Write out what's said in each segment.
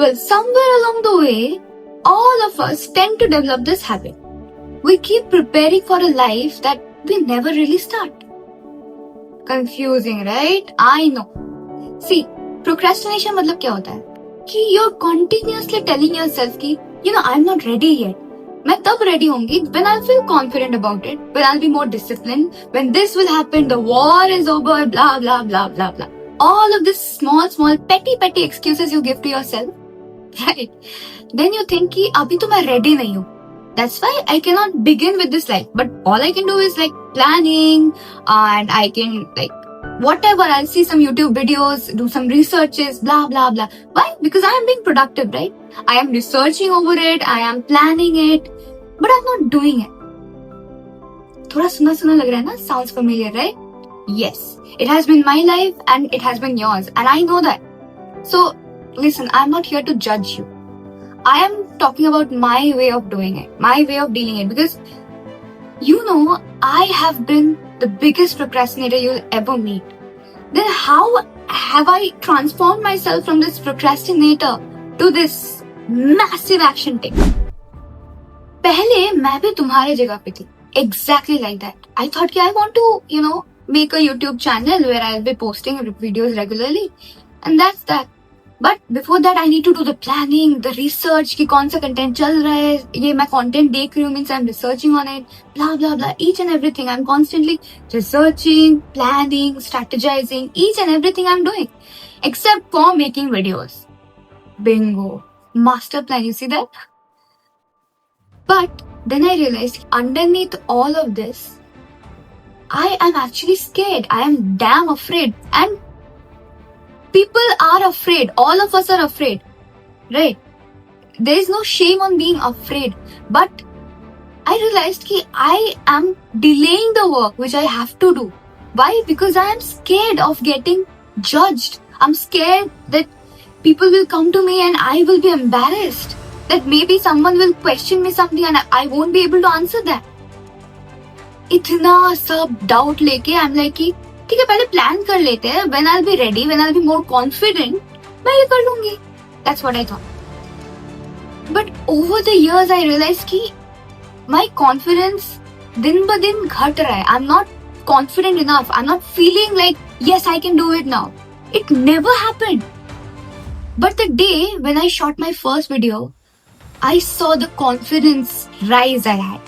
Well, somewhere along the way, all of us tend to develop this habit. We keep preparing for a life that we never really start. Confusing, right? I know. See, procrastination मतलब क्या होता है? कि you're continuously telling yourself कि I'm not ready yet. मैं तब ready होंगी when I'll feel confident about it, when I'll be more disciplined, when this will happen, the war is over, blah blah blah blah blah. All of these small petty excuses you give to yourself, right? Then you think कि अभी तो मैं ready नहीं हूँ. That's why I cannot begin with this life. But all I can do is like planning, and I can like whatever. I'll see some YouTube videos, do some researches, blah blah blah. Why? Because I am being productive, right? I am researching over it, I am planning it, but I'm not doing it. थोड़ा सुना सुना लग रहा है ना? Sounds familiar, right? Yes, it has been my life and it has been yours, and I know that. So listen, I'm not here to judge you. I am talking about my way of doing it, my way of dealing it, because I have been the biggest procrastinator you'll ever meet. Then how have I transformed myself from this procrastinator to this massive action taker? पहले मैं भी तुम्हारे जगह पे थी, exactly like that. I thought I want to, make a YouTube channel where I'll be posting videos regularly, and that's that. But before that, I need to do the planning, the research कि कौन सा content चल रहा है, ये मैं content देख रही हूँ, means I'm researching on it, blah blah blah, each and everything. I'm constantly researching, planning, strategizing, each and everything I'm doing, except for making videos. Bingo, master plan. You see that? But then I realized underneath all of this, I am actually scared. I am damn afraid, and people are afraid. All of us are afraid, right? There is no shame on being afraid. But I realized that I am delaying the work which I have to do. Why? Because I am scared of getting judged. I'm scared that people will come to me and I will be embarrassed. That maybe someone will question me something and I won't be able to answer that. इतना सब doubt लेके I'm like कि ठीक है पहले plan कर लेते हैं. When I'll be ready, when I'll be more confident, मैं ये कर लूंगी. That's what I thought. But over the years I realized कि my confidence दिन ब दिन घट रहा है. I'm not confident enough. I'm not feeling like yes I can do it now. It never happened. But the day when I shot my first video, I saw the confidence rise I had.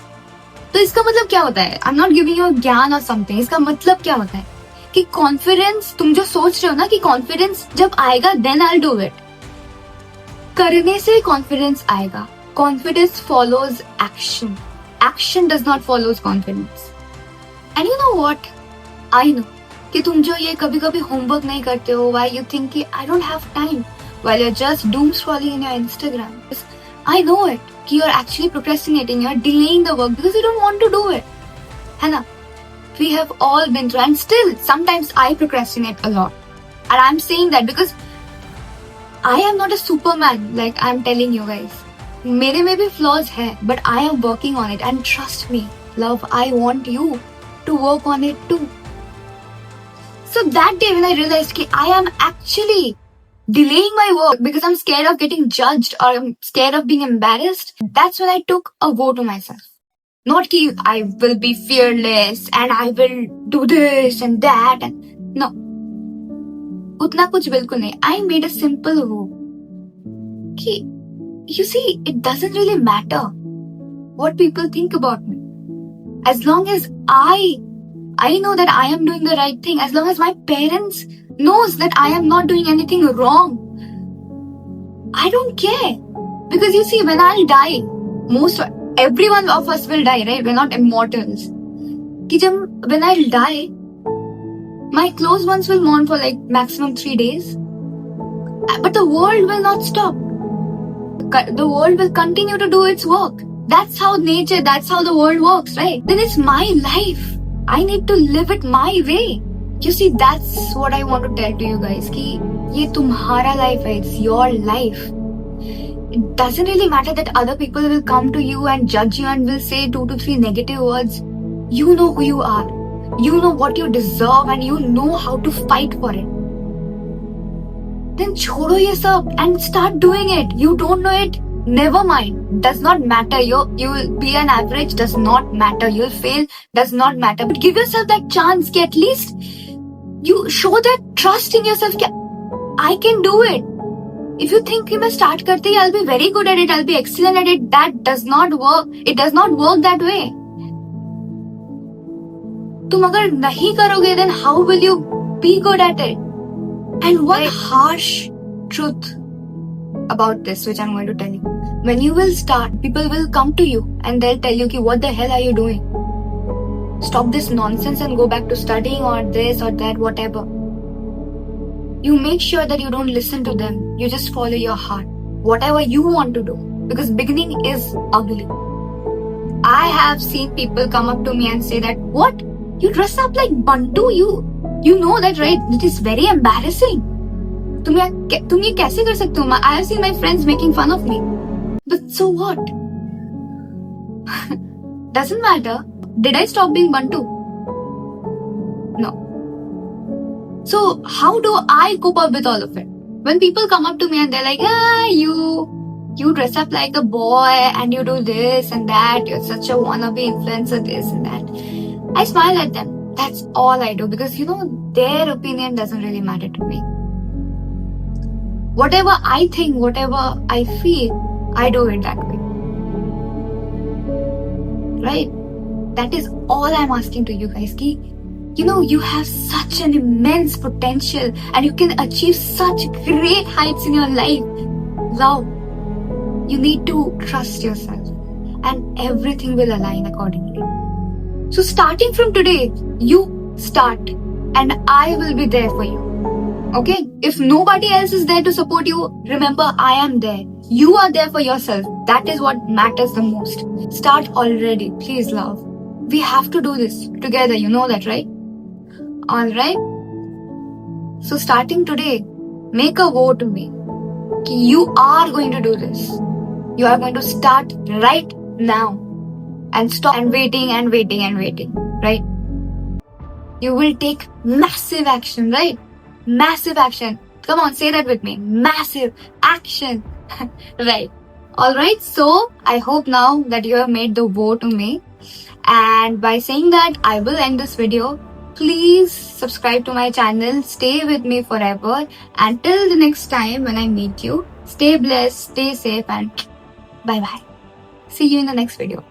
तो इसका मतलब क्या होता है? I'm not giving you ज्ञान or something. इसका मतलब क्या होता है? कि कॉन्फिडेंस, तुम जो सोच रहे हो ना कि कॉन्फिडेंस जब आएगा देन आई डू इट, करने से कॉन्फिडेंस आएगा. Confidence follows action. Action does not follows confidence. And you know what, I know कि तुम जो ये कभी कभी होमवर्क नहीं करते हो, व्हाई यू थिंक कि I don't have time while you are just doom scrolling in your Instagram. I know it कि you are actually procrastinating, you are delaying the work because you don't want to do it, है ना? We have all been through, and still sometimes I procrastinate a lot, and I'm saying that because I am not a superman like I'm telling you guys. मेरे में भी flaws है, but I am working on it, and trust me love, I want you to work on it too. So that day when I realized that I am actually delaying my work because I'm scared of getting judged or I'm scared of being embarrassed, that's when I took a vow to myself. Not कि I will be fearless and I will do this and that and no. उतना कुछ बिल्कुल नहीं. I made a simple rule कि you see it doesn't really matter what people think about me. As long as I know that I am doing the right thing, as long as my parents knows that I am not doing anything wrong, I don't care. Because you see, when I'll die, everyone of us will die, right? We're not immortals. When I'll die, my close ones will mourn for like maximum 3 days. But the world will not stop. The world will continue to do its work. That's how nature, that's how the world works, right? Then it's my life. I need to live it my way. You see, that's what I want to tell to you guys. कि ये तुम्हारा life है. It's your life. It doesn't really matter that other people will come to you and judge you and will say 2 to 3 negative words. You know who you are. You know what you deserve and you know how to fight for it. then छोड़ो ये सब and start doing it. You don't know it, never mind. Does not matter. You will be an average, does not matter. You'll fail, does not matter. But give yourself that chance. कि at least you show that trust in yourself. कि I can do it. If you think कि मैं start करते ही I'll be very good at it, I'll be excellent at it, that does not work. It does not work that way. तुम अगर नहीं करोगे, then how will you be good at it? And one harsh truth about this, which I'm going to tell you. When you will start, people will come to you and they'll tell you, what the hell are you doing? Stop this nonsense and go back to studying or this or that, whatever. You make sure that you don't listen to them. You just follow your heart. Whatever you want to do. Because beginning is ugly. I have seen people come up to me and say that, what? You dress up like Bantu? You know that, right? It is very embarrassing. तुम ये कैसे कर सकते हो? I have seen my friends making fun of me. But so what? Doesn't matter. Did I stop being Bantu? No. So how do I cope up with all of it? When people come up to me and they're like, you dress up like a boy and you do this and that, you're such a wannabe influencer, this and that. I smile at them. That's all I do because, their opinion doesn't really matter to me. Whatever I think, whatever I feel, I do it that way. Right? That is all I'm asking to you guys. You have such an immense potential and you can achieve such great heights in your life. Love. You need to trust yourself and everything will align accordingly. So starting from today, you start and I will be there for you. Okay? If nobody else is there to support you, remember I am there. You are there for yourself. That is what matters the most. Start already. Please, love. We have to do this together. You know that, right? Alright? So starting today, make a vow to me. You are going to do this. You are going to start right now. And stop and waiting, right? You will take massive action, right? Massive action. Come on, say that with me. Massive action. Right. Alright, so I hope now that you have made the vow to me. And by saying that, I will end this video. Please subscribe to my channel. Stay with me forever. Until the next time when I meet you, stay blessed, stay safe, and bye-bye. See you in the next video.